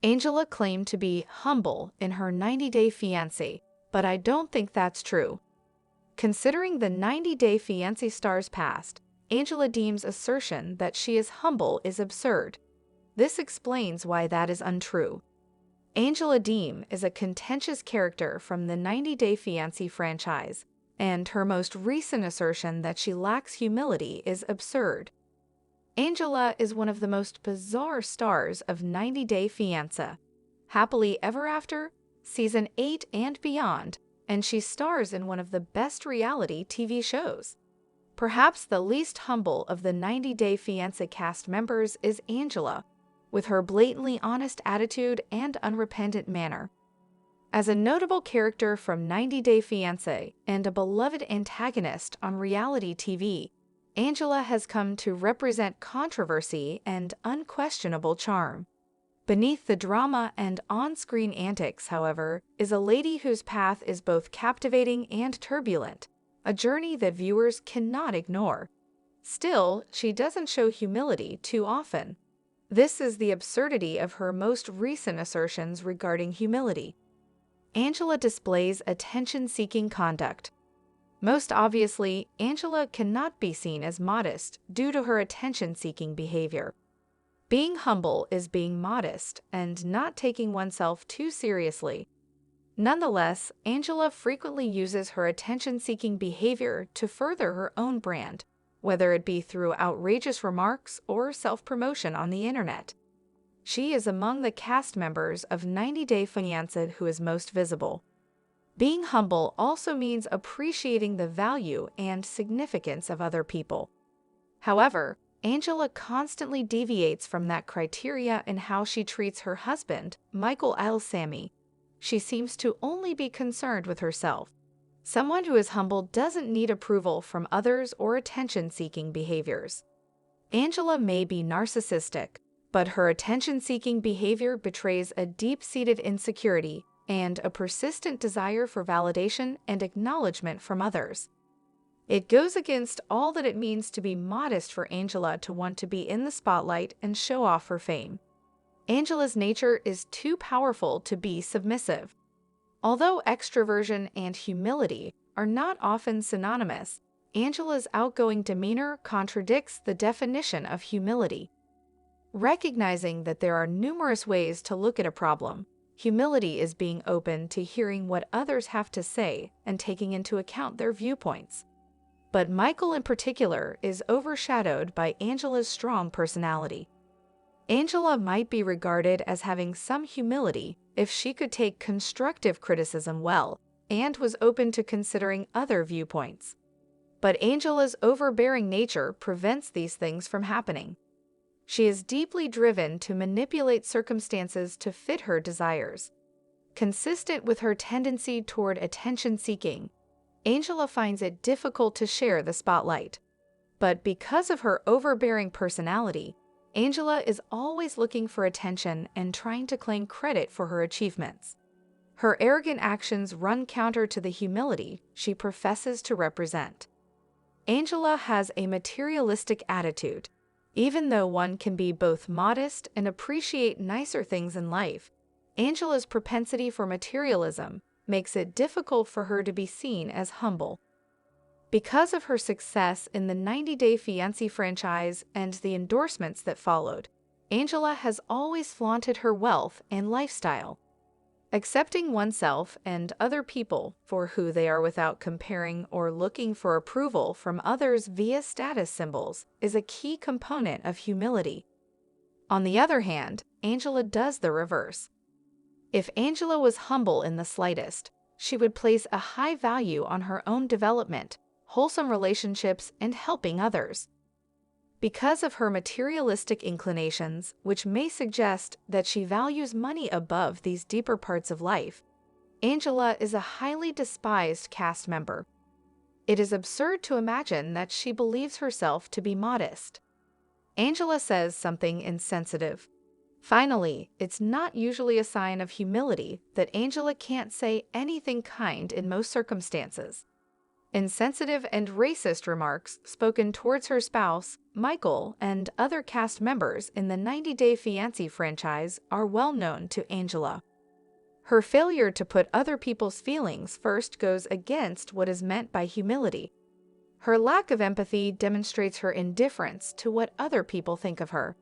Angela claimed to be humble in her 90-Day Fiancé, but I don't think that's true. Considering the 90-Day Fiancé star's past, Angela Deem's assertion that she is humble is absurd. This explains why that is untrue. Angela Deem is a contentious character from the 90-Day Fiancé franchise, and her most recent assertion that she lacks humility is absurd. Angela is one of the most bizarre stars of 90-Day Fiancé, Happily Ever After, Season 8 and beyond, and she stars in one of the best reality TV shows. Perhaps the least humble of the 90-Day Fiancé cast members is Angela, with her blatantly honest attitude and unrepentant manner. As a notable character from 90-Day Fiancé and a beloved antagonist on reality TV, Angela has come to represent controversy and unquestionable charm. Beneath the drama and on-screen antics, however, is a lady whose path is both captivating and turbulent, a journey that viewers cannot ignore. Still, she doesn't show humility too often. This is the absurdity of her most recent assertions regarding humility. Angela displays attention-seeking conduct. Most obviously, Angela cannot be seen as modest due to her attention-seeking behavior. Being humble is being modest and not taking oneself too seriously. Nonetheless, Angela frequently uses her attention-seeking behavior to further her own brand, whether it be through outrageous remarks or self-promotion on the internet. She is among the cast members of 90-Day Fiancé who is most visible. Being humble also means appreciating the value and significance of other people. However, Angela constantly deviates from that criteria in how she treats her husband, micheal. She seems to only be concerned with herself. Someone who is humble doesn't need approval from others or attention-seeking behaviors. Angela may be narcissistic, but her attention-seeking behavior betrays a deep-seated insecurity and a persistent desire for validation and acknowledgement from others. It goes against all that it means to be modest for Angela to want to be in the spotlight and show off her fame. Angela's nature is too powerful to be submissive. Although extroversion and humility are not often synonymous, Angela's outgoing demeanor contradicts the definition of humility. Recognizing that there are numerous ways to look at a problem, humility is being open to hearing what others have to say and taking into account their viewpoints. But micheal in particular is overshadowed by Angela's strong personality. Angela might be regarded as having some humility if she could take constructive criticism well and was open to considering other viewpoints. But Angela's overbearing nature prevents these things from happening. She is deeply driven to manipulate circumstances to fit her desires. Consistent with her tendency toward attention-seeking, Angela finds it difficult to share the spotlight. But because of her overbearing personality, Angela is always looking for attention and trying to claim credit for her achievements. Her arrogant actions run counter to the humility she professes to represent. Angela has a materialistic attitude. Even though one can be both modest and appreciate nicer things in life, Angela's propensity for materialism makes it difficult for her to be seen as humble. Because of her success in the 90-Day Fiancé franchise and the endorsements that followed, Angela has always flaunted her wealth and lifestyle. Accepting oneself and other people for who they are without comparing or looking for approval from others via status symbols is a key component of humility. On the other hand, Angela does the reverse. If Angela was humble in the slightest, she would place a high value on her own development, wholesome relationships, and helping others. Because of her materialistic inclinations, which may suggest that she values money above these deeper parts of life, Angela is a highly despised cast member. It is absurd to imagine that she believes herself to be modest. Angela says something insensitive. Finally, it's not usually a sign of humility that Angela can't say anything kind in most circumstances. Insensitive and racist remarks spoken towards her spouse, Michael, and other cast members in the 90 Day Fiancé franchise are well known to Angela. Her failure to put other people's feelings first goes against what is meant by humility. Her lack of empathy demonstrates her indifference to what other people think of her.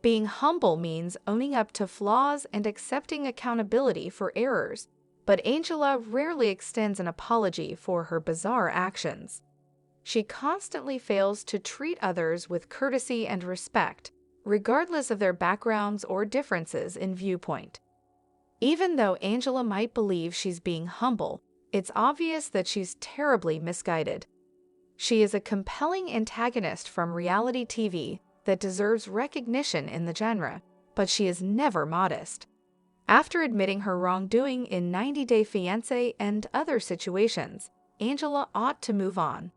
Being humble means owning up to flaws and accepting accountability for errors, but Angela rarely extends an apology for her bizarre actions. She constantly fails to treat others with courtesy and respect, regardless of their backgrounds or differences in viewpoint. Even though Angela might believe she's being humble, it's obvious that she's terribly misguided. She is a compelling antagonist from reality TV that deserves recognition in the genre, but she is never modest. After admitting her wrongdoing in 90 Day Fiancé and other situations, Angela ought to move on.